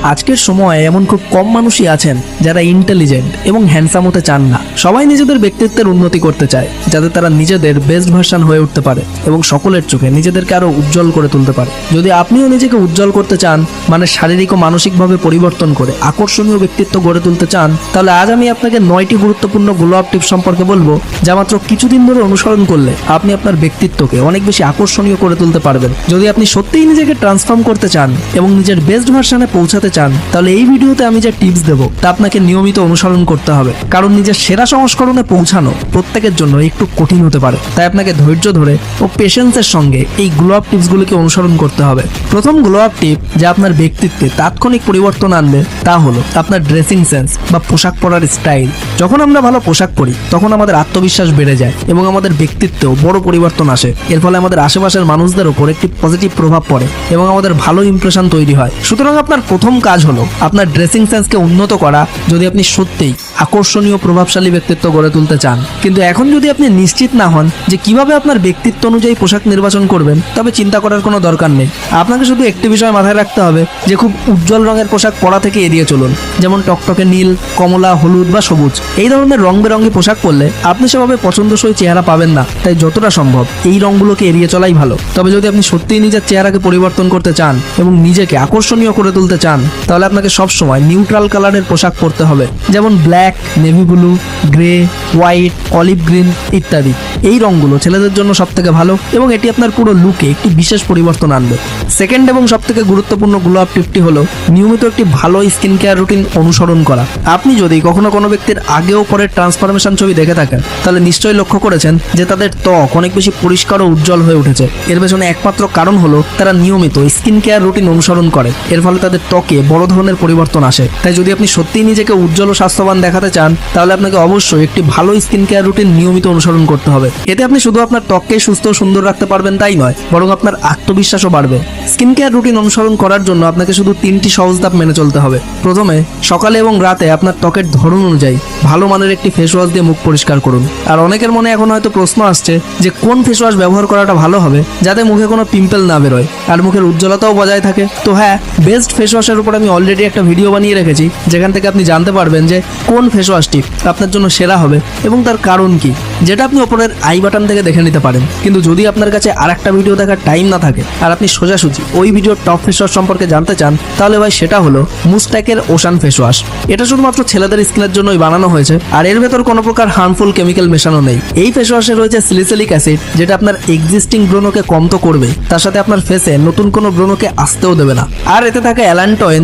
আজকের সময়ে এমন খুব কম মানুষই আছেন যারা ইন্টেলিজেন্ট এবং হ্যান্ডসাম হতে চান না। সবাই নিজেদের ব্যক্তিত্বের উন্নতি করতে চায়, যাতে তারা নিজেদের বেস্ট ভার্সন হয়ে উঠতে পারে এবং সকলের চোখে নিজেদেরকে আরো উজ্জ্বল করে তুলতে পারে। যদি আপনিও নিজেকে উজ্জ্বল করতে চান, মানে শারীরিক ও মানসিকভাবে পরিবর্তন করে আকর্ষণীয় ব্যক্তিত্ব গড়ে তুলতে চান, তাহলে আজ আমি আপনাকে 9টি গুরুত্বপূর্ণ গ্লো আপ টিপস সম্পর্কে বলবো, যা মাত্র কিছুদিন ধরে অনুসরণ করলে আপনি আপনার ব্যক্তিত্বকে অনেক বেশি আকর্ষণীয় করে তুলতে পারবেন। যদি আপনি সত্যিই নিজেকে ট্রান্সফর্ম করতে চান এবং নিজের বেস্ট ভার্সনে পৌঁছাতে চান, তাহলে এই ভিডিওতে আমি যে টিপস দেবো তা আপনাকে নিয়মিত অনুসরণ করতে হবে। কারণ নিজের সেরা সংস্করণে পৌঁছানো প্রত্যেকের জন্য একটু কঠিন হতে পারে, তাই আপনাকে ধৈর্য ধরে ও পেশেন্সের সঙ্গে এই গ্লো আপ টিপসগুলোকে অনুসরণ করতে হবে। প্রথম গ্লো আপ টিপ যা আপনার ব্যক্তিত্বে তাৎক্ষণিক পরিবর্তন আনবে তা হলো আপনার ড্রেসিং সেন্স বা পোশাক পরার স্টাইল। যখন আমরা ভালো পোশাক পরি তখন আমাদের আত্মবিশ্বাস বেড়ে যায় এবং আমাদের ব্যক্তিত্বেও বড় পরিবর্তন আসে। এর ফলে আমাদের আশেপাশের মানুষদের উপর একটি পজিটিভ প্রভাব পড়ে এবং আমাদের ভালো ইমপ্রেশন তৈরি হয়। সুতরাং আপনার প্রথম কাজ হলো আপনার ড্রেসিং সেন্সকে উন্নত করা, যদি আপনি সত্যিই আকর্ষণীয় প্রভাবশালী ব্যক্তিত্ব গড়ে তুলতে চান। কিন্তু এখন যদি আপনি নিশ্চিত না হন যে কিভাবে আপনার ব্যক্তিত্ব অনুযায়ী পোশাক নির্বাচন করবেন, তবে চিন্তা করার কোনো দরকার নেই। আপনাকে শুধু একটি বিষয় মাথায় রাখতে হবে যে খুব উজ্জ্বল রঙের পোশাক পরা থেকে এড়িয়ে চলুন। যেমন টকটকে নীল, কমলা, হলুদ বা সবুজ এই ধরনের রং বেরঙি পোশাক পরলে আপনি সেভাবে পছন্দসই চেহারা পাবেন না। তাই যতটা সম্ভব এই রঙগুলোকে এড়িয়ে চলাই ভালো। তবে যদি আপনি সত্যিই নিজের চেহারাকে পরিবর্তন করতে চান এবং নিজেকে আকর্ষণীয় করে তুলতে চান, তাহলে আপনাকে সবসময় নিউট্রাল কালারের পোশাক পরতে হবে, যেমন black, navy blue, grey, white, olive green ইত্যাদি। এই রঙগুলো ছেলেদের জন্য সবথেকে ভালো এবং এটি আপনার পুরো লুকে একটি বিশেষ পরিবর্তন আনবে। সেকেন্ড এবং সবথেকে গুরুত্বপূর্ণ গ্লো আপ টিপটি হলো নিয়মিত একটি ভালো স্কিন কেয়ার রুটিন অনুসরণ করা। আপনি যদি কখনো কোনো ব্যক্তির আগে ও পরের ট্রান্সফরমেশন ছবি দেখে থাকেন, তাহলে নিশ্চয়ই লক্ষ্য করেছেন যে তাদের ত্বক অনেক বেশি পরিষ্কার ও উজ্জ্বল হয়ে উঠেছে। এর পেছনে একমাত্র কারণ হলো তারা নিয়মিত স্কিন কেয়ার রুটিন অনুসরণ করে। এর ফলে তাদের ত্বকে বড় ধরনের পরিবর্তন আসে। তাই যদি আপনি সত্যিই নিজেকে উজ্জ্বল ও স্বাস্থ্যবান দেখাতে চান, তাহলে আপনাকে অবশ্যই একটি ভালো স্কিন কেয়ার রুটিন নিয়মিত অনুসরণ করতে হবে। এতে আপনি শুধু আপনার ত্বককে সুস্থ ও সুন্দর রাখতে পারবেন তাই নয়, বরং আপনার আত্মবিশ্বাসও বাড়বে। স্কিন কেয়ার রুটিন অনুসরণ করার জন্য আপনাকে শুধু 3টি সহজ ধাপ মেনে চলতে হবে। প্রথমে, সকালে এবং রাতে আপনার ত্বকের ধরন অনুযায়ী ভালো মানের একটি ফেস ওয়াশ দিয়ে মুখ পরিষ্কার করুন। আর অনেকের মনে এখন হয়তো প্রশ্ন আসছে যে কোন ফেস ওয়াশ ব্যবহার করাটা ভালো হবে যাতে মুখে কোনো পিম্পল না বেরোয় আর মুখের উজ্জ্বলতাও বজায় থাকে। তো হ্যাঁ, বেস্ট ফেস ওয়াশের উপর আমি অলরেডি একটা ভিডিও বানিয়ে রেখেছি, যেখান থেকে আপনি জানতে পারবেন যে কোন ফেস ওয়াশটি আপনার জন্য সেরা হবে এবং তার কারণ কি, যেটা আপনি ওপরের আই বাটন থেকে দেখে নিতে পারেন। কিন্তু যদি আপনার কাছে আরেকটা ভিডিও দেখার টাইম না থাকে আর আপনি সোজাসুজি ওই ভিডিওর টপ ফেস ওয়াশ সম্পর্কে জানতে চান, তাহলে ভাই সেটা হলো মুস্ট্যাকের ওশান ফেস ওয়াশ। এটা শুধুমাত্র ছেলেদের স্কিনের জন্যই বানানো হয়েছে আর এর ভেতর কোনো প্রকার হার্মফুল কেমিক্যাল মেশানো নেই। এই ফেস ওয়াশে রয়েছে স্যালিসিলিক অ্যাসিড, যেটা আপনার এক্সিস্টিং ব্রণকে কম তো করবে, তার সাথে আপনার ফেসে নতুন কোনো ব্রণকে আসতেও দেবে না। আর এতে থাকে অ্যালান্টয়েন